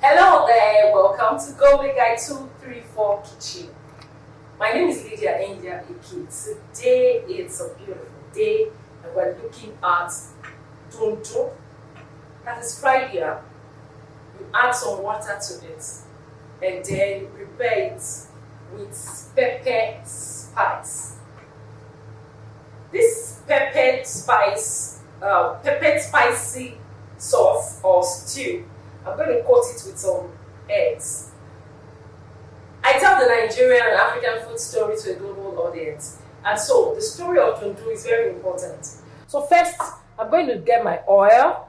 Hello there, welcome to Golden Guy 234 Kitchen. My name is Lydia India Iki. Today it's a beautiful day and we're looking at Dundu. That is fried yam. You add some water to it and then you prepare it with pepper spice. This peppered spicy sauce or stew, I'm going to coat it with some eggs. I tell the Nigerian and African food story to a global audience, and so the story of Dundu is very important. So first, I'm going to get my oil,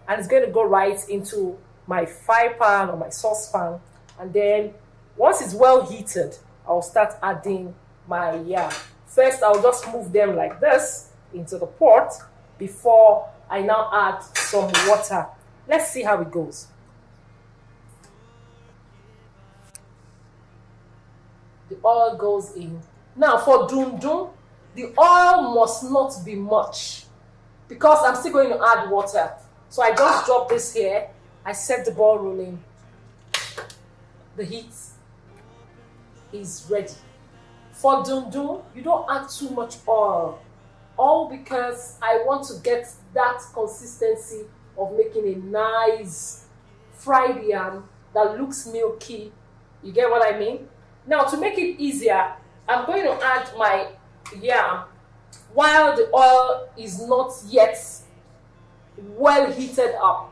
and it's going to go right into my fry pan or my saucepan, and then once it's well heated, I'll start adding my yam. First, I'll just move them like this into the pot before I now add some water. Let's see how it goes. The oil goes in. Now for Dundu, the oil must not be much because I'm still going to add water. So I just drop this here. I set the ball rolling. The heat is ready. For Dundu, you don't add too much oil. All because I want to get that consistency of making a nice fried yam that looks milky. You get what I mean? Now to make it easier, I'm going to add my yam while the oil is not yet well heated up.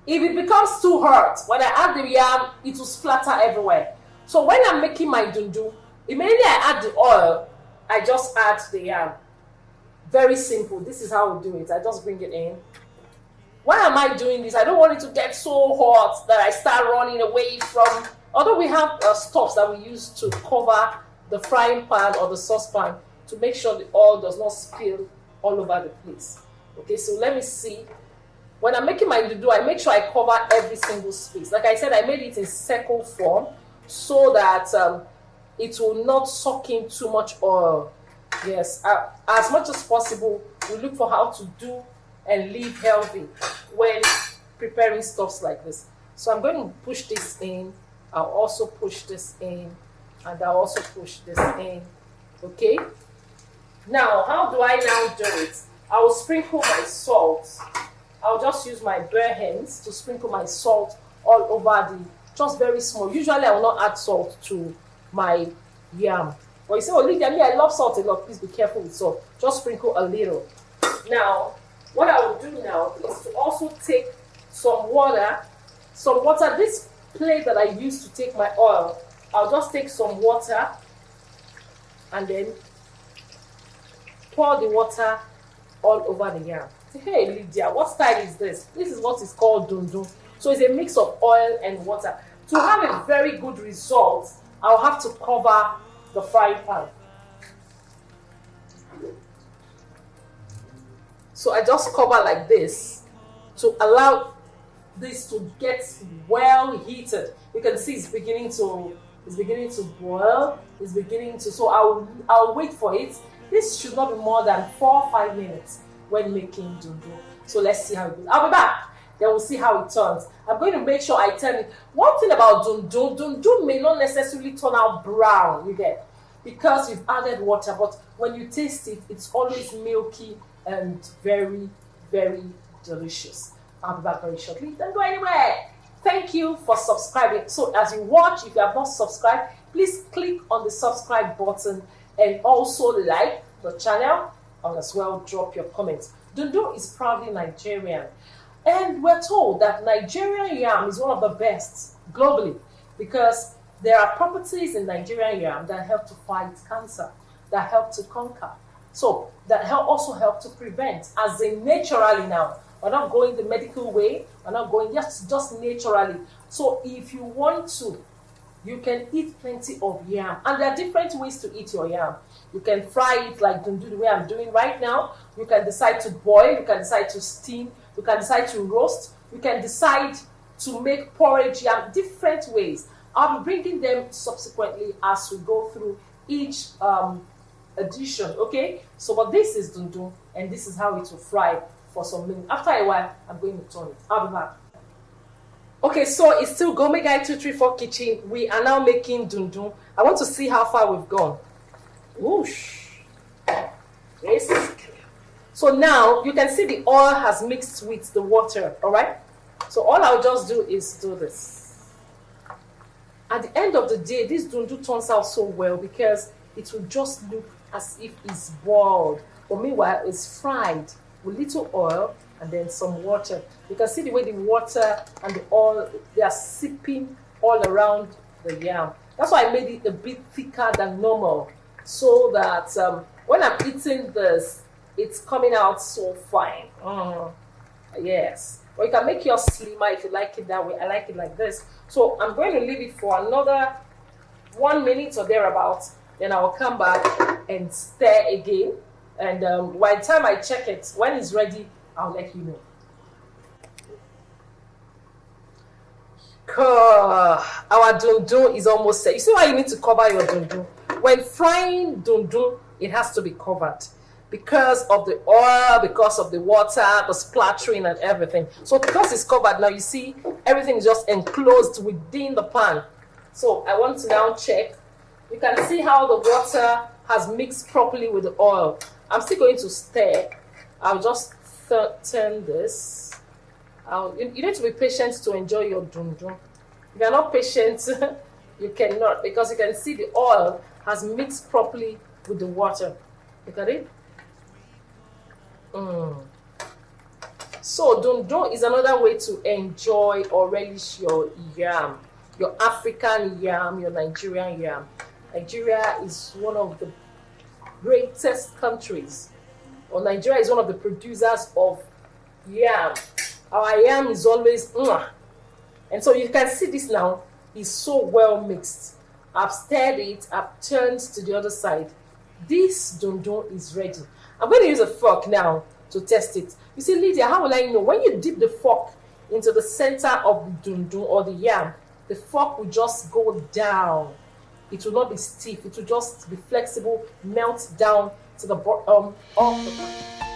If it becomes too hot, when I add the yam, it will splatter everywhere. So when I'm making my Dundu, immediately I add the oil, I just add the yam. Very simple. This is how we do it. I just bring it in. Why am I doing this? I don't want it to get so hot that I start running away from. Although we have stuffs that we use to cover the frying pan or the saucepan to make sure the oil does not spill all over the place. Okay, so let me see. When I'm making my Dundu, I make sure I cover every single space. Like I said, I made it in circle form so that it will not suck in too much oil. Yes, as much as possible, we look for how to do and live healthy when preparing stuffs like this. So I'm going to push this in. I'll also push this in, and I'll also push this in. Okay? Now, how do I now do it? I will sprinkle my salt. I'll just use my bare hands to sprinkle my salt all over just very small. Usually, I will not add salt to my yam. But you say, oh, Lydia, I love salt a lot. Please be careful with salt. Just sprinkle a little. Now, what I will do now is to also take some water. This plate that I use to take my oil, I'll just take some water and then pour the water all over the yam. Hey Lydia, what style is this? This is what is called Dundu. So it's a mix of oil and water. To have a very good result, I'll have to cover the frying pan. So I just cover like this to allow this to get well heated. You can see it's beginning to boil. So I'll wait for it. This should not be more than 4 or 5 minutes when making Dundu. So let's see how it goes. I'll be back. Then we'll see how it turns. I'm going to make sure I turn it. One thing about Dundu may not necessarily turn out brown, you get, because you've added water, but when you taste it, it's always milky and very, very delicious. I'll be back very shortly. Don't go anywhere. Thank you for subscribing. So as you watch, if you have not subscribed, please click on the subscribe button and also like the channel, and as well drop your comments. Dundu is proudly Nigerian, and we're told that Nigerian yam is one of the best globally because there are properties in Nigerian yam that help to fight cancer, that help to conquer, so that also help to prevent, as in naturally now. We're not going the medical way. We're not going just naturally. So if you want to, you can eat plenty of yam. And there are different ways to eat your yam. You can fry it like Dundu, the way I'm doing right now. You can decide to boil. You can decide to steam. You can decide to roast. You can decide to make porridge yam. Different ways. I'll be bringing them subsequently as we go through each addition. Okay? So, but this is Dundu, and this is how it will fry for some minutes. After a while, I'm going to turn it. I'll be back. Okay, so it's still Gourmet Guy 234 Kitchen. We are now making Dundu. I want to see how far we've gone. Whoosh. Yes. So now you can see the oil has mixed with the water, all right? So all I'll just do is do this. At the end of the day, this Dundu turns out so well because it will just look as if it's boiled. But meanwhile, it's fried with little oil and then some water. You can see the way the water and the oil, they are sipping all around the yam. That's why I made it a bit thicker than normal, so that when I'm eating this, it's coming out so fine. Yes. Or you can make yours slimmer if you like it that way. I like it like this. So I'm going to leave it for another 1 minute or thereabouts. Then I will come back and stir again. And by the time I check it, when it's ready, I'll let you know. Our dundu is almost set. You see why you need to cover your dundu? When frying dundu, it has to be covered because of the oil, because of the water, the splattering and everything. So because it's covered now, you see everything is just enclosed within the pan. So I want to now check. You can see how the water has mixed properly with the oil. I'm still going to stir. I'll just turn this. You need to be patient to enjoy your dundu. If you're not patient, you cannot, because you can see the oil has mixed properly with the water. Look at it. So dundu is another way to enjoy or relish your yam, your African yam, your Nigerian yam. Nigeria is one of the greatest countries, or Nigeria is one of the producers of yam. Our yam is always and so you can see this now is so well mixed. I've stirred it, I've turned to the other side. This dundu is ready. I'm going to use a fork now to test it. You see, Lydia, how will I know? When you dip the fork into the center of the dundu or the yam, the fork will just go down. It will not be stiff. It will just be flexible, melt down to the bottom of the pan.